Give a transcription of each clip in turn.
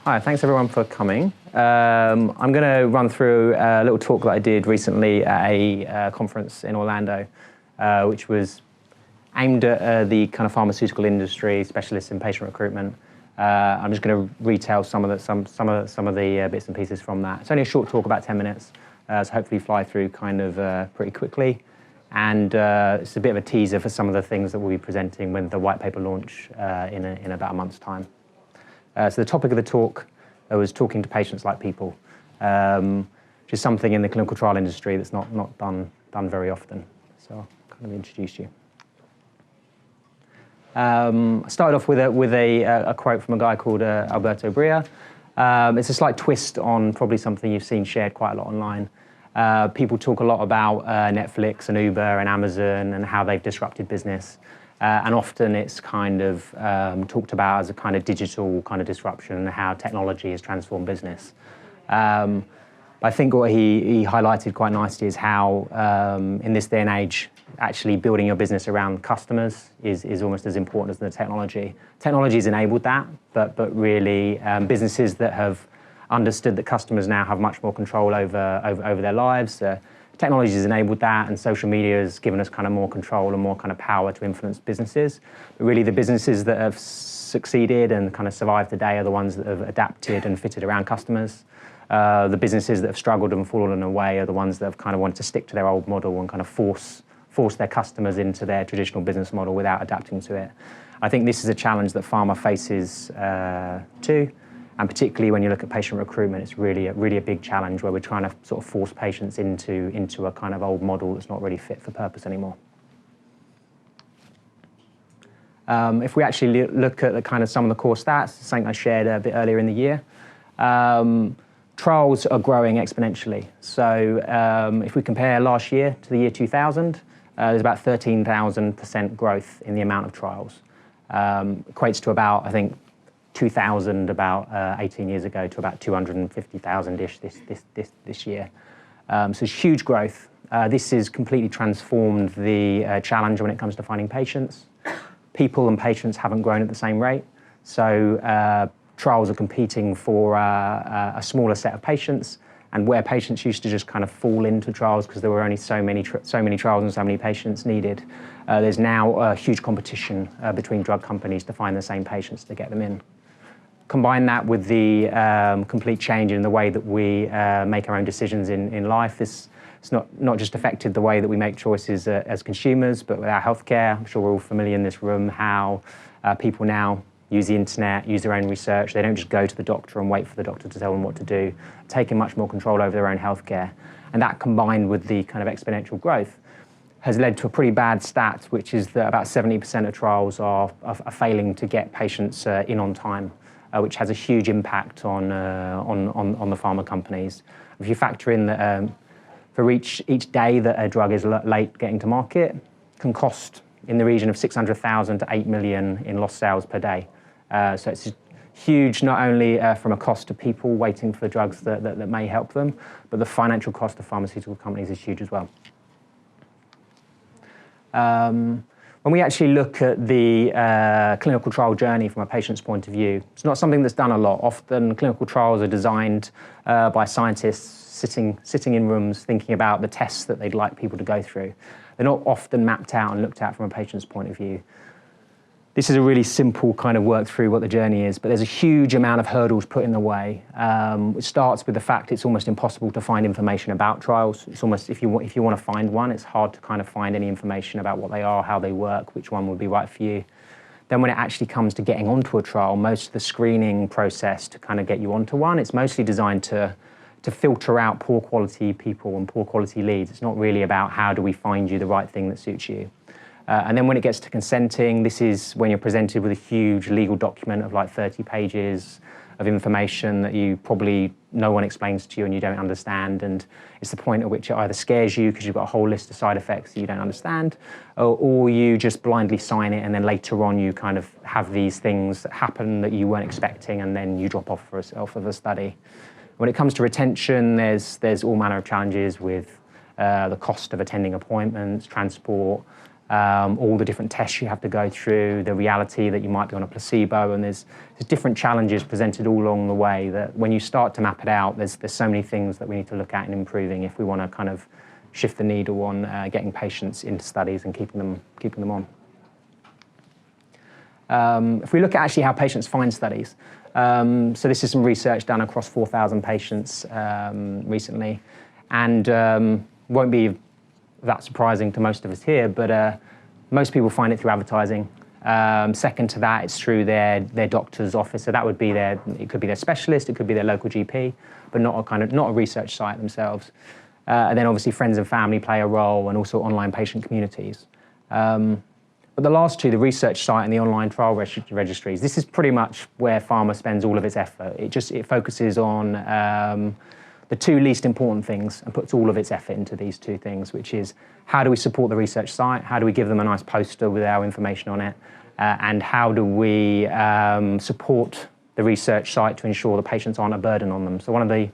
Hi, thanks everyone for coming. I'm going to run through a little talk that I did recently at a conference in Orlando, which was aimed at the kind of pharmaceutical industry, specialists in patient recruitment. I'm just going to retell some of the bits and pieces from that. It's only a short talk, about 10 minutes, so hopefully fly through kind of pretty quickly. And it's a bit of a teaser for some of the things that we'll be presenting when the white paper launch in about a month's time. So the topic of the talk was talking to patients like people, which is something in the clinical trial industry that's not done very often. So I'll kind of introduce you. I started off with a quote from a guy called Alberto Bria. It's a slight twist on probably something you've seen shared quite a lot online. People talk a lot about Netflix and Uber and Amazon and how they've disrupted business. And often it's kind of talked about as a kind of digital kind of disruption and how technology has transformed business. I think what he highlighted quite nicely is how in this day and age, actually building your business around customers is almost as important as the technology. Technology has enabled that, but really businesses that have understood that customers now have much more control over their lives. Technology has enabled that, and social media has given us kind of more control and more kind of power to influence businesses. But really, the businesses that have succeeded and kind of survived today are the ones that have adapted and fitted around customers. The businesses that have struggled and fallen away are the ones that have kind of wanted to stick to their old model and kind of force their customers into their traditional business model without adapting to it. I think this is a challenge that pharma faces too. And particularly when you look at patient recruitment, it's really a big challenge where we're trying to sort of force patients into a kind of old model that's not really fit for purpose anymore. If we actually look at the kind of some of the core stats, something I shared a bit earlier in the year, trials are growing exponentially. So if we compare last year to the year 2000, there's about 13,000% growth in the amount of trials. Equates to about, I think, 2,000 about 18 years ago to about 250,000-ish this year. So it's huge growth. This has completely transformed the challenge when it comes to finding patients. People and patients haven't grown at the same rate. So trials are competing for a smaller set of patients, and where patients used to just kind of fall into trials because there were only so many trials and so many patients needed, there's now a huge competition between drug companies to find the same patients to get them in. Combine that with the complete change in the way that we make our own decisions in life. It's not just affected the way that we make choices as consumers, but with our healthcare. I'm sure we're all familiar in this room how people now use the internet, use their own research. They don't just go to the doctor and wait for the doctor to tell them what to do, taking much more control over their own healthcare. And that combined with the kind of exponential growth has led to a pretty bad stat, which is that about 70% of trials are failing to get patients in on time, which has a huge impact on the pharma companies. If you factor in that for each day that a drug is late getting to market, can cost in the region of 600,000 to 8 million in lost sales per day. So it's huge, not only from a cost to people waiting for the drugs that may help them, but the financial cost of pharmaceutical companies is huge as well. When we actually look at the clinical trial journey from a patient's point of view, it's not something that's done a lot. Often clinical trials are designed by scientists sitting in rooms thinking about the tests that they'd like people to go through. They're not often mapped out and looked at from a patient's point of view. This is a really simple kind of work through what the journey is, but there's a huge amount of hurdles put in the way. It starts with the fact it's almost impossible to find information about trials. It's almost, if you want to find one, it's hard to kind of find any information about what they are, how they work, which one would be right for you. Then when it actually comes to getting onto a trial, most of the screening process to kind of get you onto one, it's mostly designed to filter out poor quality people and poor quality leads. It's not really about how do we find you the right thing that suits you. And then when it gets to consenting, this is when you're presented with a huge legal document of like 30 pages of information that no one explains to you and you don't understand. And it's the point at which it either scares you because you've got a whole list of side effects that you don't understand, or you just blindly sign it and then later on you kind of have these things that happen that you weren't expecting and then you drop off of the study. When it comes to retention, there's all manner of challenges with the cost of attending appointments, transport, all the different tests you have to go through, the reality that you might be on a placebo, and there's different challenges presented all along the way that when you start to map it out, there's so many things that we need to look at in improving if we want to kind of shift the needle on getting patients into studies and keeping them on. If we look at actually how patients find studies, so this is some research done across 4,000 patients recently, and won't be that surprising to most of us here, but most people find it through advertising. Second to that, it's through their doctor's office. So that would be it could be their specialist, it could be their local GP, but not a research site themselves. And then obviously friends and family play a role, and also online patient communities. But the last two, the research site and the online trial registries, this is pretty much where pharma spends all of its effort. It focuses on the two least important things and puts all of its effort into these two things, which is how do we support the research site, how do we give them a nice poster with our information on it, and how do we support the research site to ensure the patients aren't a burden on them. So one of the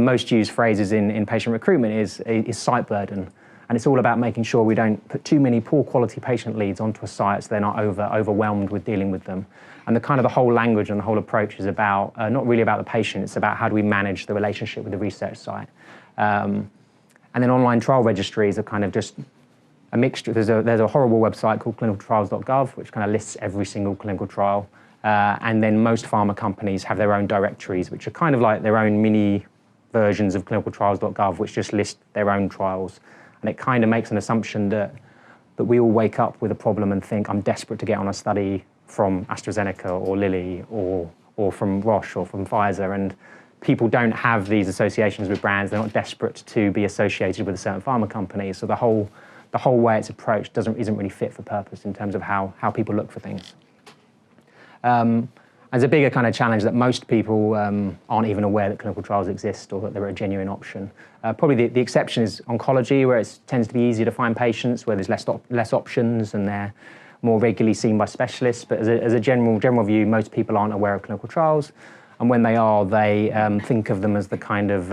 most used phrases in patient recruitment is site burden, and it's all about making sure we don't put too many poor quality patient leads onto a site so they're not overwhelmed with dealing with them. And the whole language and the whole approach is about, not really about the patient, it's about how do we manage the relationship with the research site. And then online trial registries are kind of just a mixture. There's a horrible website called clinicaltrials.gov, which kind of lists every single clinical trial. And then most pharma companies have their own directories, which are kind of like their own mini versions of clinicaltrials.gov, which just list their own trials. And it kind of makes an assumption that we all wake up with a problem and think, I'm desperate to get on a study from AstraZeneca or Lilly or from Roche or from Pfizer, and people don't have these associations with brands. They're not desperate to be associated with a certain pharma company. So the whole way it's approached isn't really fit for purpose in terms of how people look for things. There's a bigger kind of challenge that most people aren't even aware that clinical trials exist or that they're a genuine option. Probably the exception is oncology, where it tends to be easier to find patients, where there's less options and they're more regularly seen by specialists. But as a general view, most people aren't aware of clinical trials. And when they are, they think of them as the kind of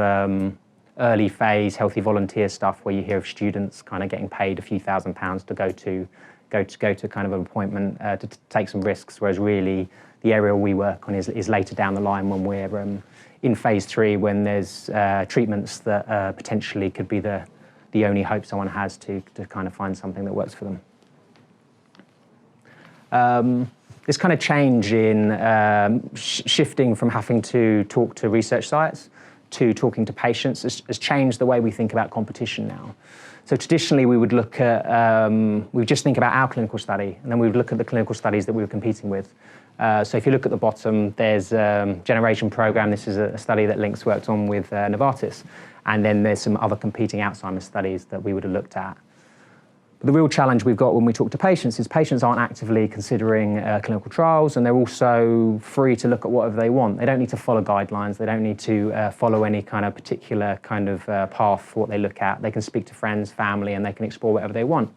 early phase healthy volunteer stuff where you hear of students kind of getting paid a few £1,000s to go to kind of an appointment to take some risks, whereas really the area we work on is later down the line when we're in phase 3, when there's treatments that potentially could be the only hope someone has to kind of find something that works for them. This kind of change in shifting from having to talk to research sites to talking to patients has changed the way we think about competition now. So traditionally we would look at, we would just think about our clinical study, and then we would look at the clinical studies that we were competing with. So if you look at the bottom, there's Generation Program. This is a study that Lynx worked on with Novartis. And then there's some other competing Alzheimer's studies that we would have looked at. But the real challenge we've got when we talk to patients is patients aren't actively considering clinical trials, and they're also free to look at whatever they want. They don't need to follow guidelines. They don't need to follow any kind of particular kind of path for what they look at. They can speak to friends, family, and they can explore whatever they want.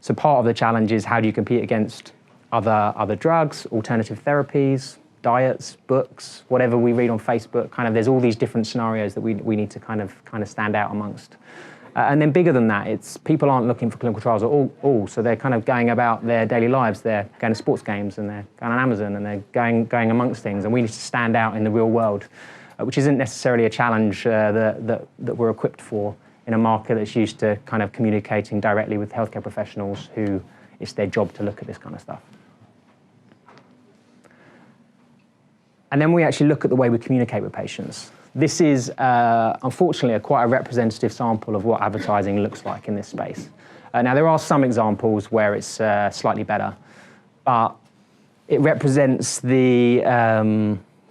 So part of the challenge is how do you compete against other drugs, alternative therapies, diets, books, whatever we read on Facebook. Kind of there's all these different scenarios that we need to kind of stand out amongst. And then bigger than that, it's people aren't looking for clinical trials at all. So they're kind of going about their daily lives. They're going to sports games and they're going on Amazon and they're going amongst things. And we need to stand out in the real world, which isn't necessarily a challenge that we're equipped for in a market that's used to kind of communicating directly with healthcare professionals who it's their job to look at this kind of stuff. And then we actually look at the way we communicate with patients. This is, unfortunately, quite a representative sample of what advertising looks like in this space. Now, there are some examples where it's slightly better, but it represents the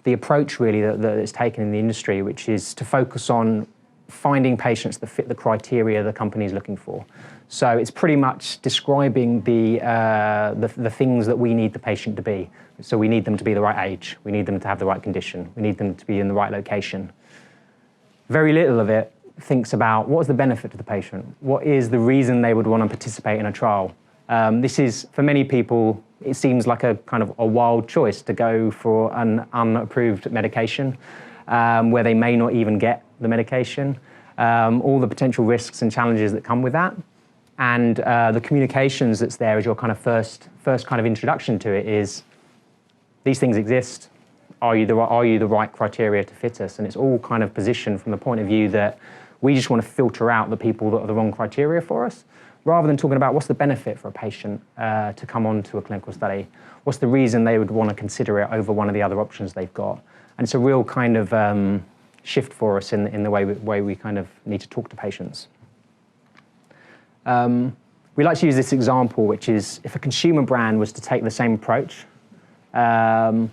approach, really, that is taken in the industry, which is to focus on finding patients that fit the criteria the company is looking for. So it's pretty much describing the things that we need the patient to be. So we need them to be the right age. We need them to have the right condition. We need them to be in the right location. Very little of it thinks about what is the benefit to the patient? What is the reason they would want to participate in a trial? This is, for many people, it seems like a kind of a wild choice to go for an unapproved medication where they may not even get the medication. All the potential risks and challenges that come with that. And the communications that's there as your kind of first kind of introduction to it is, these things exist. Are you the right criteria to fit us? And it's all kind of positioned from the point of view that we just want to filter out the people that are the wrong criteria for us, rather than talking about what's the benefit for a patient to come on to a clinical study. What's the reason they would want to consider it over one of the other options they've got? And it's a real kind of shift for us in the way we kind of need to talk to patients. We like to use this example, which is if a consumer brand was to take the same approach and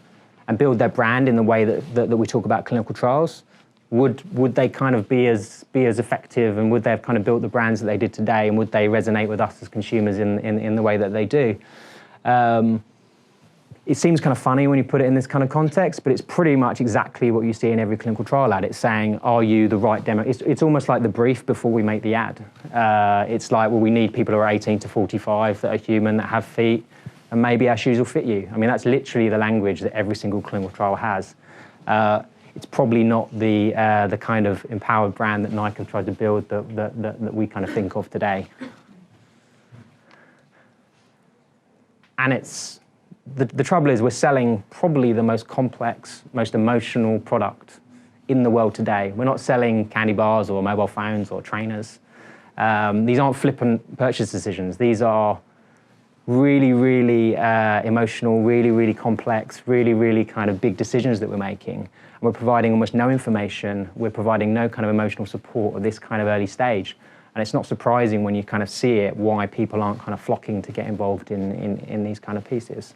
build their brand in the way that we talk about clinical trials, would they kind of be as effective, and would they have kind of built the brands that they did today, and would they resonate with us as consumers in the way that they do? It seems kind of funny when you put it in this kind of context, but it's pretty much exactly what you see in every clinical trial ad. It's saying, are you the right demo? It's almost like the brief before we make the ad. It's like, well, we need people who are 18 to 45 that are human, that have feet, and maybe our shoes will fit you. I mean, that's literally the language that every single clinical trial has. It's probably not the kind of empowered brand that Nike have tried to build that we kind of think of today. And the trouble is, we're selling probably the most complex, most emotional product in the world today. We're not selling candy bars or mobile phones or trainers. These aren't flippant purchase decisions. These are really, really emotional, really, really complex, really, really kind of big decisions that we're making. And we're providing almost no information. We're providing no kind of emotional support at this kind of early stage. And it's not surprising when you kind of see it why people aren't kind of flocking to get involved in these kind of pieces.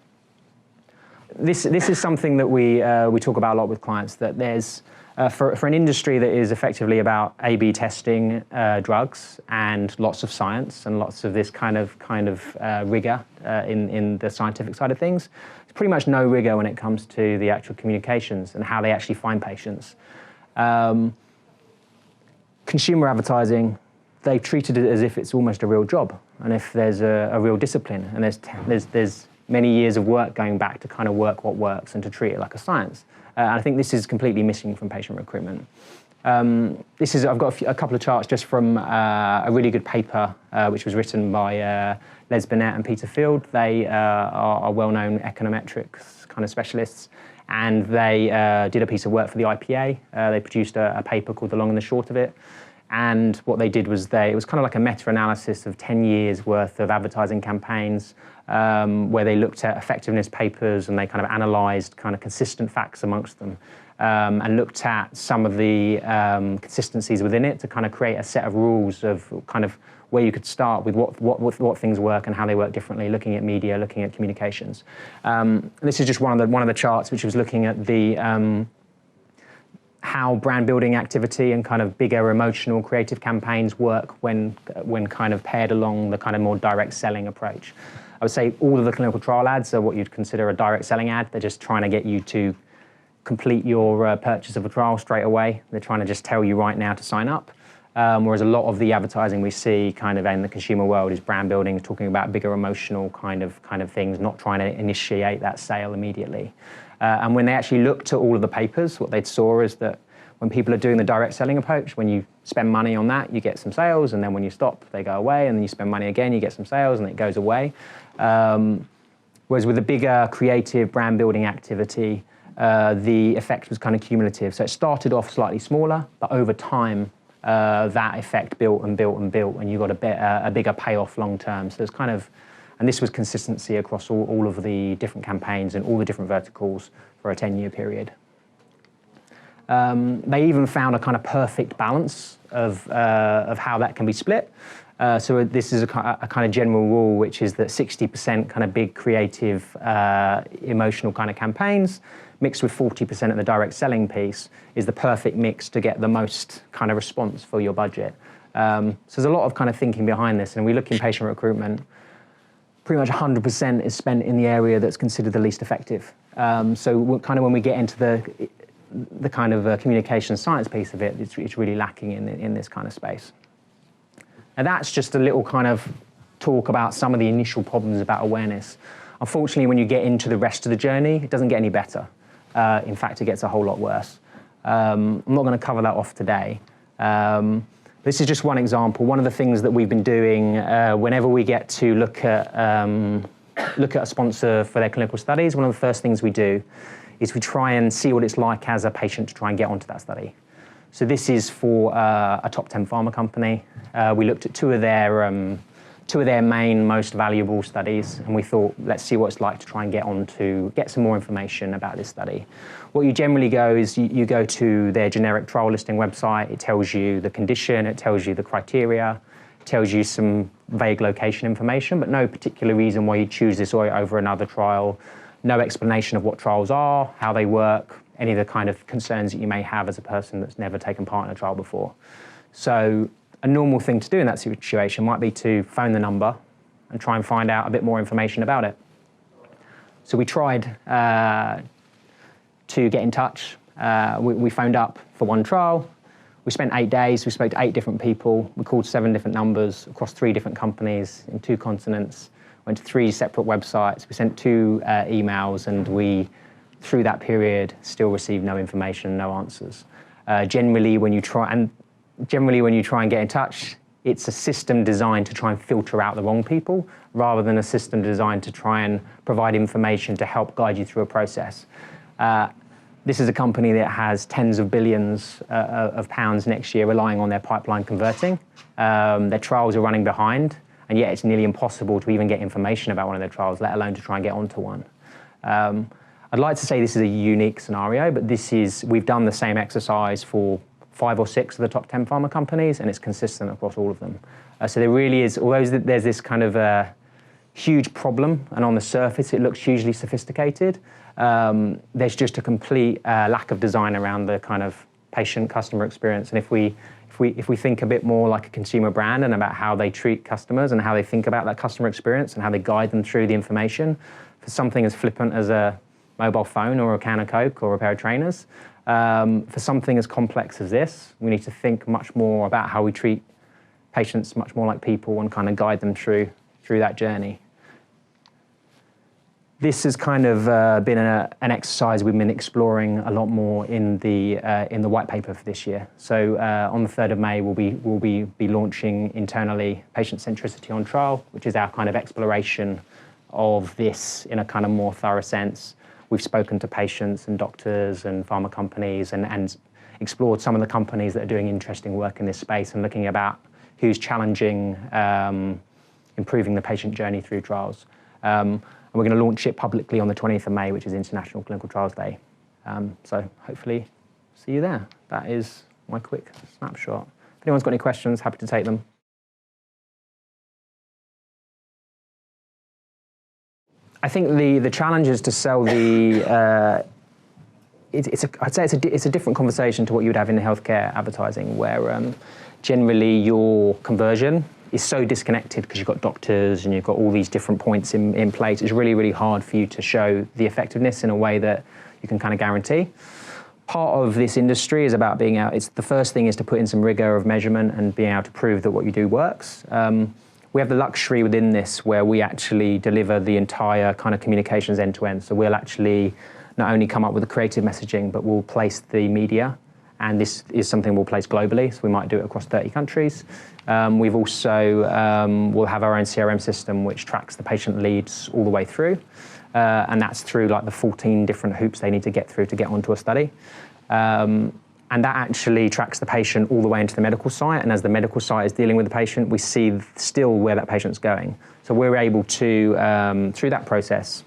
This is something that we talk about a lot with clients, that there's, for an industry that is effectively about A/B testing drugs and lots of science and lots of this kind of rigor in the scientific side of things, there's pretty much no rigor when it comes to the actual communications and how they actually find patients. Consumer advertising, they've treated it as if it's almost a real job, and if there's a real discipline, and there's many years of work going back to kind of work what works and to treat it like a science. And I think this is completely missing from patient recruitment. I've got a couple of charts just from a really good paper which was written by Les Burnett and Peter Field. They are well-known econometrics kind of specialists, and they did a piece of work for the IPA. They produced a paper called The Long and the Short of It. And what they did was it was kind of like a meta-analysis of 10 years worth of advertising campaigns, where they looked at effectiveness papers and they kind of analysed kind of consistent facts amongst them, and looked at some of the consistencies within it to kind of create a set of rules of kind of where you could start with what things work and how they work differently, looking at media, looking at communications. This is just one of the charts which was looking at the how brand building activity and kind of bigger emotional creative campaigns work when kind of paired along the kind of more direct selling approach. I would say all of the clinical trial ads are what you'd consider a direct selling ad. They're just trying to get you to complete your purchase of a trial straight away. They're trying to just tell you right now to sign up. Whereas a lot of the advertising we see kind of in the consumer world is brand building, talking about bigger emotional kind of things, not trying to initiate that sale immediately. And when they actually looked at all of the papers, what they saw is that when people are doing the direct selling approach, when you spend money on that, you get some sales, and then when you stop, they go away, and then you spend money again, you get some sales, and it goes away. Whereas with the bigger creative brand building activity, the effect was kind of cumulative. So it started off slightly smaller, but over time, that effect built and built and built, and you got a bigger payoff long term. So there's kind of, and this was consistency across all of the different campaigns and all the different verticals for a 10-year period. They even found a kind of perfect balance of how that can be split. So this is a kind of general rule, which is that 60% kind of big creative, emotional kind of campaigns mixed with 40% of the direct selling piece is the perfect mix to get the most kind of response for your budget. So there's a lot of kind of thinking behind this, and we look in patient recruitment, pretty much 100% is spent in the area that's considered the least effective. So kind of when we get into the kind of communication science piece of it, it's really lacking in this kind of space. And that's just a little kind of talk about some of the initial problems about awareness. Unfortunately, when you get into the rest of the journey, it doesn't get any better. In fact, it gets a whole lot worse. I'm not going to cover that off today. This is just one example. One of the things that we've been doing whenever we get to look at a sponsor for their clinical studies, one of the first things we do is we try and see what it's like as a patient to try and get onto that study. So this is for a top 10 pharma company. We looked at two of their main most valuable studies, and we thought, let's see what it's like to try and get some more information about this study. What you generally go is you go to their generic trial listing website. It tells you the condition, it tells you the criteria, it tells you some vague location information, but no particular reason why you choose this over another trial, no explanation of what trials are, how they work, any of the kind of concerns that you may have as a person that's never taken part in a trial before. So a normal thing to do in that situation might be to phone the number and try and find out a bit more information about it. So we tried to get in touch. We phoned up for one trial. We spent 8 days. We spoke to 8 different people. We called 7 different numbers across 3 different companies in 2 continents, went to 3 separate websites. We sent 2 emails, and we, through that period, still received no information, no answers. Generally, when you try and get in touch, it's a system designed to try and filter out the wrong people, rather than a system designed to try and provide information to help guide you through a process. This is a company that has tens of billions of pounds next year relying on their pipeline converting. Their trials are running behind, and yet it's nearly impossible to even get information about one of their trials, let alone to try and get onto one. I'd like to say this is a unique scenario, but we've done the same exercise for 5 or 6 of the top 10 pharma companies, and it's consistent across all of them. So there really is, although there's this kind of huge problem, and on the surface it looks hugely sophisticated, there's just a complete lack of design around the kind of patient-customer experience. And if we think a bit more like a consumer brand and about how they treat customers and how they think about that customer experience and how they guide them through the information, for something as flippant as a mobile phone or a can of Coke or a pair of trainers, for something as complex as this, we need to think much more about how we treat patients much more like people and kind of guide them through that journey. This has kind of been an exercise we've been exploring a lot more in the white paper for this year. So on the 3rd of May, we'll be launching internally Patient Centricity On Trial, which is our kind of exploration of this in a kind of more thorough sense. We've spoken to patients and doctors and pharma companies and explored some of the companies that are doing interesting work in this space and looking about who's challenging improving the patient journey through trials. And we're going to launch it publicly on the 20th of May, which is International Clinical Trials Day. So hopefully see you there. That is my quick snapshot. If anyone's got any questions, happy to take them. I think the challenge is to sell the. I'd say it's a different conversation to what you would have in healthcare advertising, where generally your conversion is so disconnected because you've got doctors and you've got all these different points in place. It's really, really hard for you to show the effectiveness in a way that you can kind of guarantee. Part of this industry is about being out. The first thing is to put in some rigor of measurement and being able to prove that what you do works. We have the luxury within this where we actually deliver the entire kind of communications end to end. So we'll actually not only come up with the creative messaging, but we'll place the media. And this is something we'll place globally. So we might do it across 30 countries. We've also, we'll have our own CRM system, which tracks the patient leads all the way through. And that's through like the 14 different hoops they need to get through to get onto a study. And that actually tracks the patient all the way into the medical site. And as the medical site is dealing with the patient, we see still where that patient's going. So we're able to, through that process,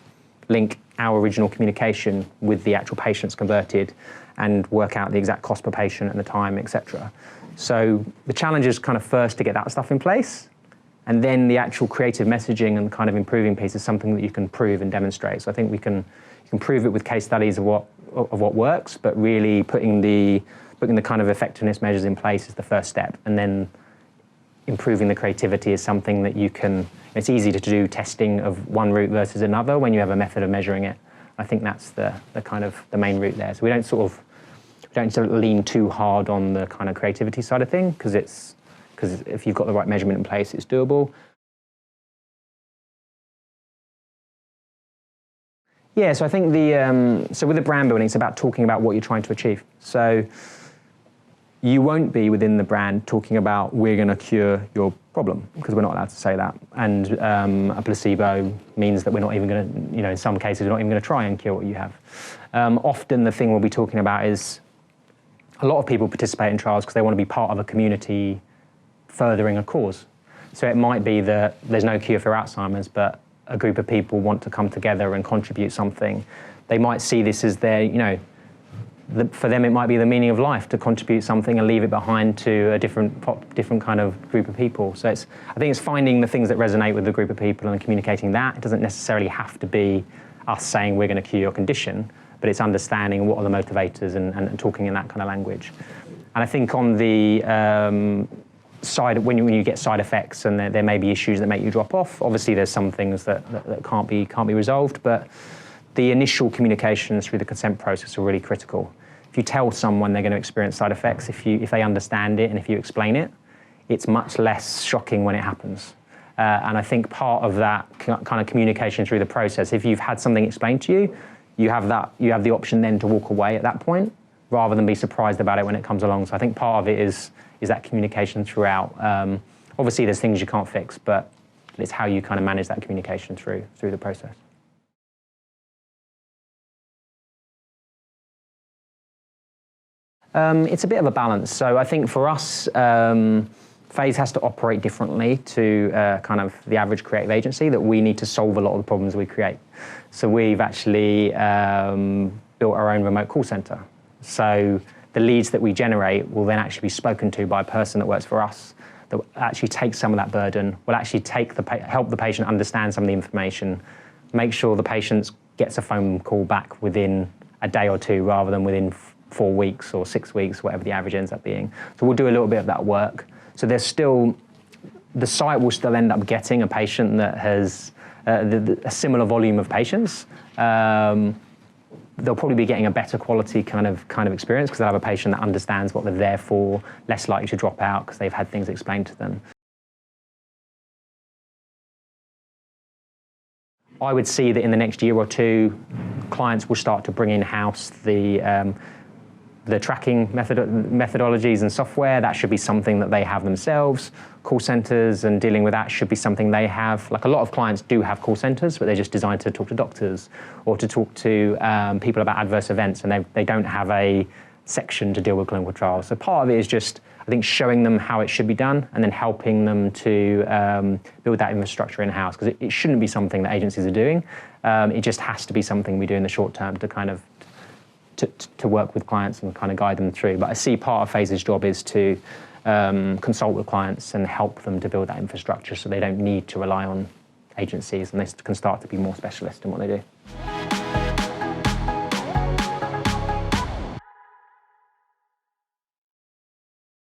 link our original communication with the actual patients converted and work out the exact cost per patient and the time, etc. So the challenge is kind of first to get that stuff in place. And then the actual creative messaging and kind of improving piece is something that you can prove and demonstrate. So I think you can prove it with case studies of what works, but really putting the kind of effectiveness measures in place is the first step. And then improving the creativity is something that you can, it's easy to do testing of one route versus another when you have a method of measuring it. I think that's the kind of the main route there. So we don't sort of lean too hard on the kind of creativity side of thing because if you've got the right measurement in place, it's doable. Yeah, so I think so with the brand building, it's about talking about what you're trying to achieve. So you won't be within the brand talking about we're going to cure your problem, because we're not allowed to say that. And a placebo means that we're not even going to, in some cases, we're not even going to try and cure what you have. Often the thing we'll be talking about is a lot of people participate in trials because they want to be part of a community furthering a cause. So it might be that there's no cure for Alzheimer's, but a group of people want to come together and contribute something. They might see this as their, for them it might be the meaning of life to contribute something and leave it behind to a different kind of group of people. So I think it's finding the things that resonate with the group of people and communicating that. It doesn't necessarily have to be us saying we're going to cure your condition, but it's understanding what are the motivators and talking in that kind of language. And I think on the side, when you get side effects and there may be issues that make you drop off, obviously there's some things that can't be resolved, but the initial communications through the consent process are really critical. If you tell someone they're going to experience side effects, if they understand it and if you explain it, it's much less shocking when it happens. And I think part of that kind of communication through the process, if you've had something explained to you, you have the option then to walk away at that point, rather than be surprised about it when it comes along. So I think part of it is that communication throughout. Obviously, there's things you can't fix, but it's how you kind of manage that communication through the process. It's a bit of a balance. So I think for us, Faze has to operate differently to kind of the average creative agency, that we need to solve a lot of the problems we create. So we've actually built our own remote call center. So the leads that we generate will then actually be spoken to by a person that works for us, that will actually take some of that burden, will actually help the patient understand some of the information, make sure the patient gets a phone call back within a day or two rather than within 4 weeks or 6 weeks, whatever the average ends up being. So we'll do a little bit of that work. So the site will still end up getting a patient that has a similar volume of patients. They'll probably be getting a better quality kind of experience because they'll have a patient that understands what they're there for, less likely to drop out because they've had things explained to them. I would see that in the next year or two, clients will start to bring in-house the tracking methodologies and software. That should be something that they have themselves. Call centers and dealing with that should be something they have. Like a lot of clients do have call centers, but they're just designed to talk to doctors or to talk to people about adverse events, and they don't have a section to deal with clinical trials. So part of it is just, I think, showing them how it should be done and then helping them to build that infrastructure in-house, because it shouldn't be something that agencies are doing. It just has to be something we do in the short term to kind of to work with clients and kind of guide them through. But I see part of Faze's job is to consult with clients and help them to build that infrastructure so they don't need to rely on agencies and they can start to be more specialist in what they do.